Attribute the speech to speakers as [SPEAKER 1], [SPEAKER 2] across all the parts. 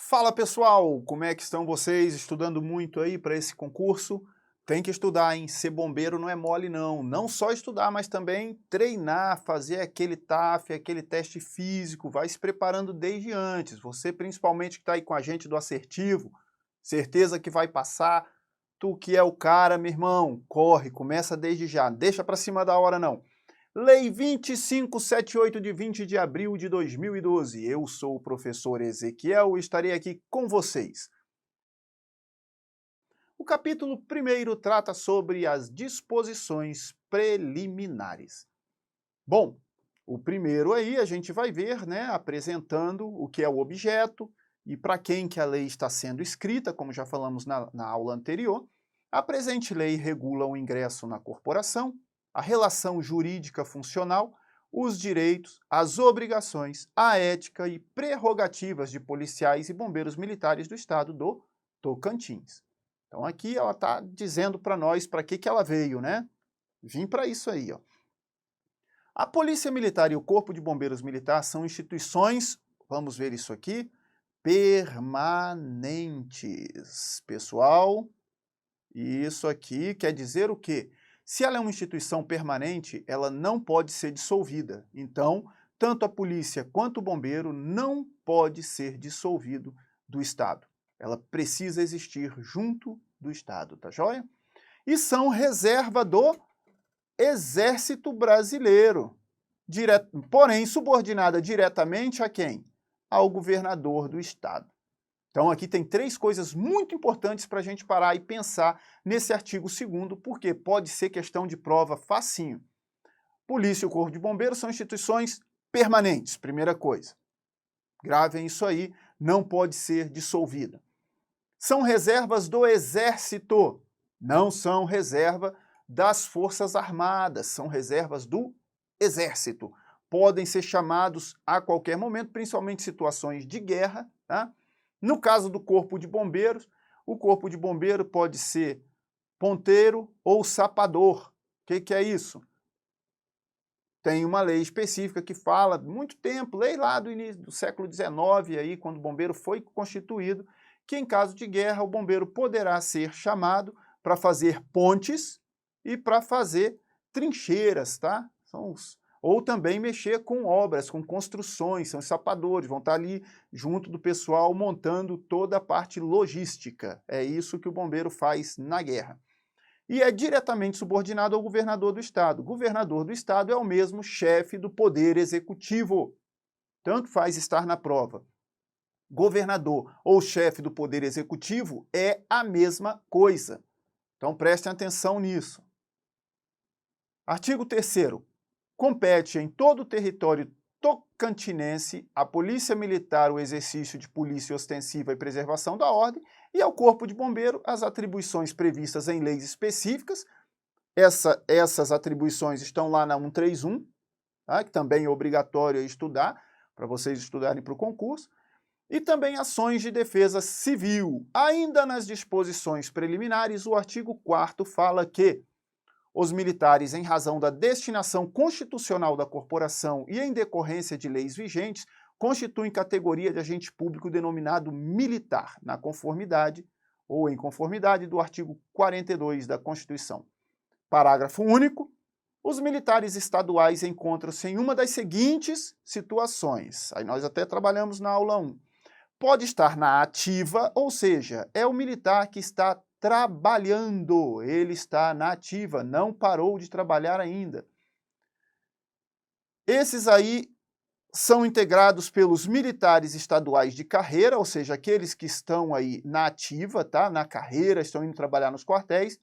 [SPEAKER 1] Fala pessoal, como é que estão vocês? Estudando muito aí para esse concurso? Tem que estudar, hein? Ser bombeiro não é mole não. Não só estudar, mas também treinar, fazer aquele TAF, aquele teste físico, vai se preparando desde antes. Você principalmente que está aí com a gente do Assertivo, certeza que vai passar. Tu que é o cara, meu irmão, corre, começa desde já, não deixa para cima da hora não. Lei 2578 de 20 de abril de 2012. Eu sou o professor Ezequiel e estarei aqui com vocês. O capítulo 1º trata sobre as disposições preliminares. Bom, o primeiro aí a gente vai ver, né, apresentando o que é o objeto e para quem que a lei está sendo escrita, como já falamos na aula anterior. A presente lei regula o ingresso na corporação, a relação jurídica funcional, os direitos, as obrigações, a ética e prerrogativas de policiais e bombeiros militares do estado do Tocantins. Então aqui ela está dizendo para nós para que ela veio, né? Vim para isso aí, ó. A Polícia Militar e o Corpo de Bombeiros Militar são instituições, vamos ver isso aqui, permanentes. Pessoal, isso aqui quer dizer o quê? Se ela é uma instituição permanente, ela não pode ser dissolvida. Então, tanto a polícia quanto o bombeiro não pode ser dissolvido do Estado. Ela precisa existir junto do Estado, tá joia? E são reserva do Exército Brasileiro, porém subordinada diretamente a quem? Ao governador do Estado. Então aqui tem três coisas muito importantes para a gente parar e pensar nesse artigo 2º, porque pode ser questão de prova facinho. Polícia e o Corpo de Bombeiros são instituições permanentes, primeira coisa. Gravem isso aí, não pode ser dissolvida. São reservas do Exército, não são reserva das Forças Armadas, são reservas do Exército. Podem ser chamados a qualquer momento, principalmente em situações de guerra, tá? No caso do Corpo de Bombeiros, o Corpo de Bombeiro pode ser ponteiro ou sapador. O que é isso? Tem uma lei específica que fala, muito tempo, lei lá do início do século XIX, aí, quando o bombeiro foi constituído, que em caso de guerra o bombeiro poderá ser chamado para fazer pontes e para fazer trincheiras, tá? Ou também mexer com obras, com construções, são os sapadores, vão estar ali junto do pessoal montando toda a parte logística. É isso que o bombeiro faz na guerra. E é diretamente subordinado ao governador do estado. O governador do estado é o mesmo chefe do poder executivo. Tanto faz estar na prova. Governador ou chefe do poder executivo é a mesma coisa. Então prestem atenção nisso. Artigo 3º. Compete em todo o território tocantinense à Polícia Militar o exercício de polícia ostensiva e preservação da ordem e ao Corpo de Bombeiro as atribuições previstas em leis específicas. Essas atribuições estão lá na 131, tá? Que também é obrigatório estudar, para vocês estudarem para o concurso. E também ações de defesa civil. Ainda nas disposições preliminares, o artigo 4º fala que os militares, em razão da destinação constitucional da corporação e em decorrência de leis vigentes, constituem categoria de agente público denominado militar, na conformidade ou em conformidade do artigo 42 da Constituição. Parágrafo único. Os militares estaduais encontram-se em uma das seguintes situações. Aí nós até trabalhamos na aula 1. Pode estar na ativa, ou seja, é o militar que está trabalhando, ele está na ativa, não parou de trabalhar ainda. Esses aí são integrados pelos militares estaduais de carreira, ou seja, aqueles que estão aí na ativa, tá? Na carreira, estão indo trabalhar nos quartéis,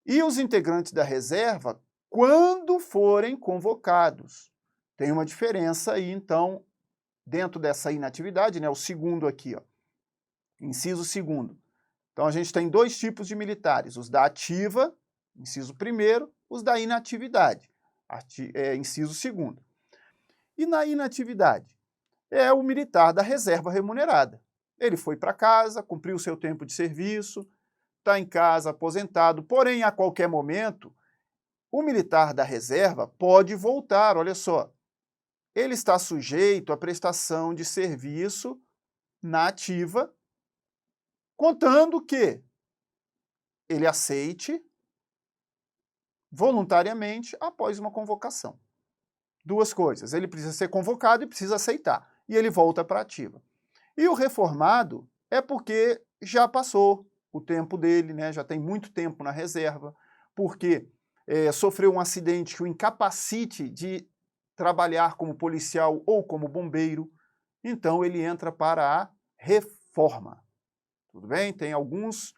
[SPEAKER 1] e os integrantes da reserva, quando forem convocados. Tem uma diferença aí, então, dentro dessa inatividade, né? O segundo aqui, ó, inciso 2º. Então, a gente tem dois tipos de militares, os da ativa, inciso 1º, os da inatividade, inciso 2º. E na inatividade, é o militar da reserva remunerada. Ele foi para casa, cumpriu o seu tempo de serviço, está em casa, aposentado, porém, a qualquer momento, o militar da reserva pode voltar, olha só. Ele está sujeito à prestação de serviço na ativa, contando que ele aceite voluntariamente após uma convocação. Duas coisas, ele precisa ser convocado e precisa aceitar, e ele volta para a ativa. E o reformado é porque já passou o tempo dele, né? Já tem muito tempo na reserva, porque sofreu um acidente que o incapacite de trabalhar como policial ou como bombeiro, então ele entra para a reforma. Tudo bem? Tem algumas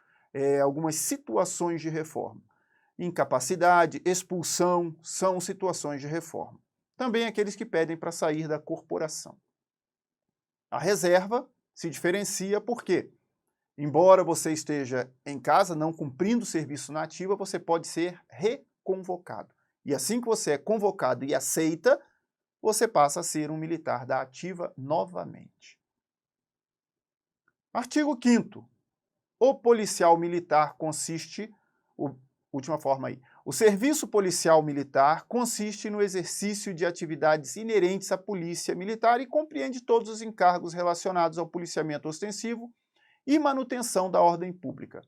[SPEAKER 1] situações de reforma. Incapacidade, expulsão, são situações de reforma. Também aqueles que pedem para sair da corporação. A reserva se diferencia porque, embora você esteja em casa, não cumprindo o serviço na ativa, você pode ser reconvocado. E assim que você é convocado e aceita, você passa a ser um militar da ativa novamente. Artigo 5º. O policial militar consiste... última forma aí. O serviço policial militar consiste no exercício de atividades inerentes à polícia militar e compreende todos os encargos relacionados ao policiamento ostensivo e manutenção da ordem pública.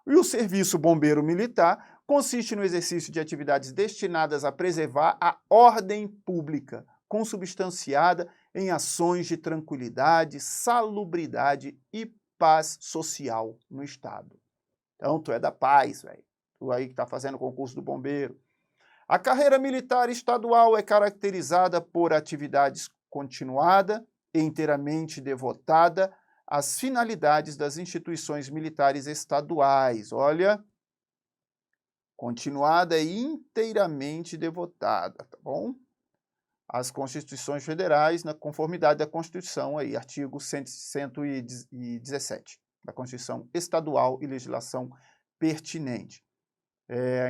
[SPEAKER 1] E o serviço bombeiro militar consiste no exercício de atividades destinadas a preservar a ordem pública, consubstanciada em ações de tranquilidade, salubridade e paz social no Estado. Então, tu é da paz, velho. Tu aí que está fazendo o concurso do bombeiro. A carreira militar estadual é caracterizada por atividades continuada e inteiramente devotada às finalidades das instituições militares estaduais. Olha, continuada e inteiramente devotada, tá bom? Às constituições federais, na conformidade da Constituição, aí, artigo 117, da Constituição Estadual e legislação pertinente.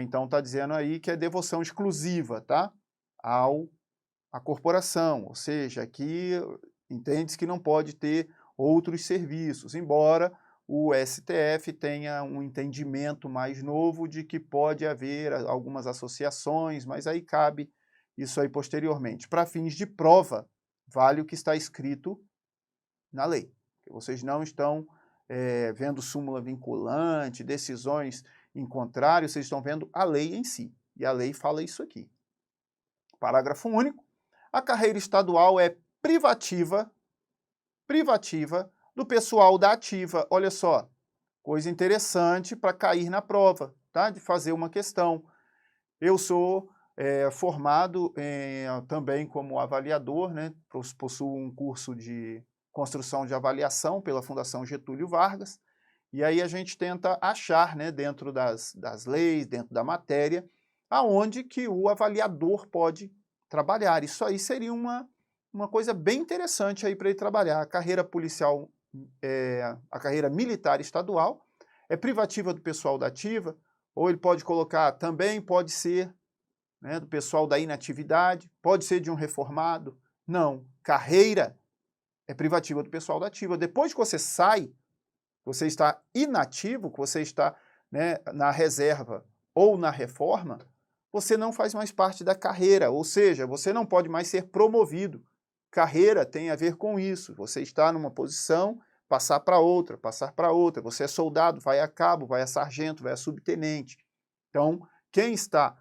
[SPEAKER 1] Então está dizendo aí que é devoção exclusiva, tá? À corporação, ou seja, aqui entende-se que não pode ter outros serviços, embora o STF tenha um entendimento mais novo de que pode haver algumas associações, mas aí cabe isso aí posteriormente. Para fins de prova, vale o que está escrito na lei. Vocês não estão vendo súmula vinculante, decisões em contrário, vocês estão vendo a lei em si. E a lei fala isso aqui. Parágrafo único. A carreira estadual é privativa do pessoal da ativa. Olha só, coisa interessante para cair na prova, tá? De fazer uma questão. Eu sou formado também como avaliador, né? Possuo um curso de construção de avaliação pela Fundação Getúlio Vargas. E aí a gente tenta achar, né, dentro das leis, dentro da matéria, aonde que o avaliador pode trabalhar. Isso aí seria uma coisa bem interessante aí para ele trabalhar. A carreira policial, a carreira militar estadual, é privativa do pessoal da ativa, ou ele pode colocar também, pode ser, né, do pessoal da inatividade, pode ser de um reformado. Não, carreira é privativa do pessoal da ativa. Depois que você sai, você está inativo, que você está, né, na reserva ou na reforma, você não faz mais parte da carreira, ou seja, você não pode mais ser promovido. Carreira tem a ver com isso, você está numa posição, passar para outra, você é soldado, vai a cabo, vai a sargento, vai a subtenente. Então, quem está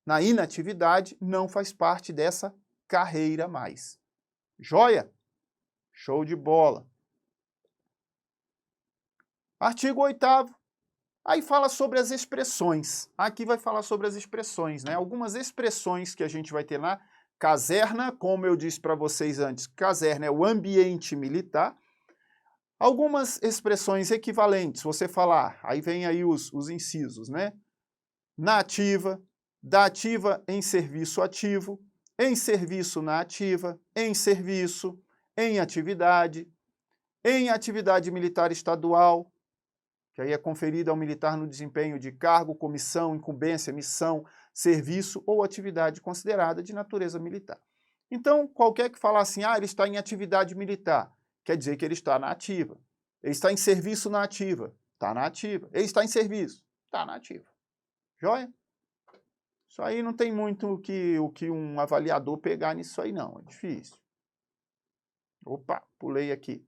[SPEAKER 1] na inatividade não faz parte dessa carreira mais. Joia? Show de bola! Artigo 8º, aí fala sobre as expressões. Aqui vai falar sobre as expressões, né? Algumas expressões que a gente vai ter na caserna, como eu disse para vocês antes, caserna é o ambiente militar. Algumas expressões equivalentes, você falar, aí vem aí os incisos, né? Na ativa, da ativa em serviço ativo, em serviço na ativa, em serviço, em atividade militar estadual, que aí é conferida ao militar no desempenho de cargo, comissão, incumbência, missão, serviço ou atividade considerada de natureza militar. Então, qualquer que falar assim, ele está em atividade militar, quer dizer que ele está na ativa. Ele está em serviço na ativa, está na ativa. Ele está em serviço, está na ativa. Joia? Isso aí não tem muito o que um avaliador pegar nisso aí não, é difícil. Opa, pulei aqui.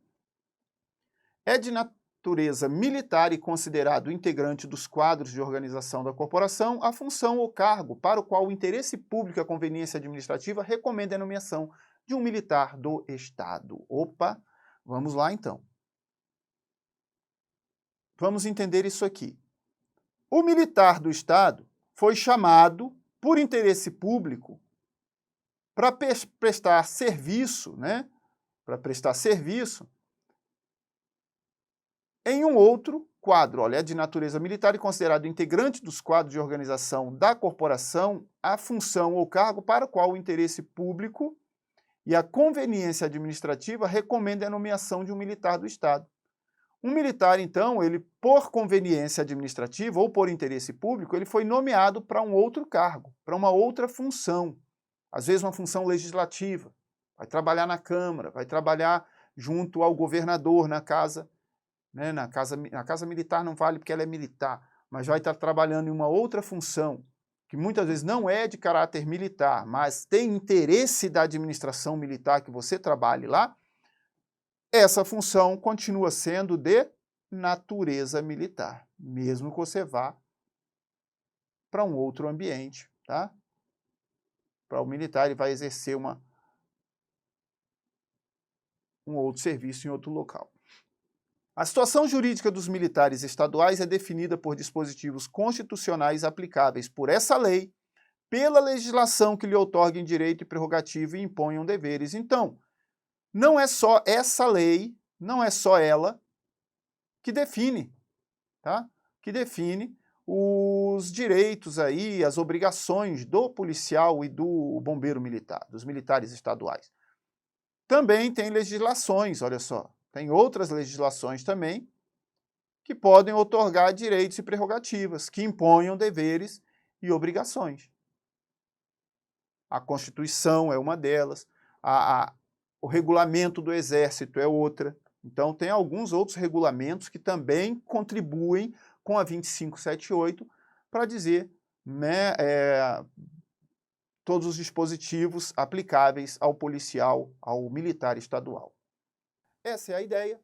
[SPEAKER 1] é de natureza militar e considerado integrante dos quadros de organização da corporação a função ou cargo para o qual o interesse público e a conveniência administrativa recomenda a nomeação de um militar do Estado. Opa, vamos lá então. Vamos entender isso aqui. O militar do Estado foi chamado por interesse público para prestar serviço, para prestar serviço em um outro quadro. Olha, é de natureza militar e considerado integrante dos quadros de organização da corporação a função ou cargo para o qual o interesse público e a conveniência administrativa recomendam a nomeação de um militar do Estado. Um militar, então, ele, por conveniência administrativa ou por interesse público, ele foi nomeado para um outro cargo, para uma outra função. Às vezes uma função legislativa, vai trabalhar na Câmara, vai trabalhar junto ao governador na casa, na casa militar não vale porque ela é militar, mas vai estar trabalhando em uma outra função, que muitas vezes não é de caráter militar, mas tem interesse da administração militar que você trabalhe lá, essa função continua sendo de natureza militar, mesmo que você vá para um outro ambiente, tá? Para o militar, ele vai exercer um outro serviço em outro local. A situação jurídica dos militares estaduais é definida por dispositivos constitucionais aplicáveis por essa lei, pela legislação que lhe outorguem direito e prerrogativa e imponham deveres. Então, não é só essa lei, não é só ela que define, tá? Que define os direitos aí, as obrigações do policial e do bombeiro militar, dos militares estaduais. Também tem legislações, olha só, tem outras legislações também que podem outorgar direitos e prerrogativas, que imponham deveres e obrigações. A Constituição é uma delas, o regulamento do Exército é outra. Então, tem alguns outros regulamentos que também contribuem com a 2578 para dizer todos os dispositivos aplicáveis ao policial, ao militar estadual. Essa é a ideia.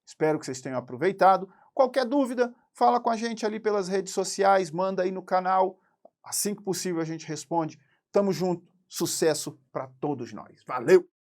[SPEAKER 1] Espero que vocês tenham aproveitado. Qualquer dúvida, fala com a gente ali pelas redes sociais, manda aí no canal. Assim que possível a gente responde. Tamo junto. Sucesso para todos nós. Valeu!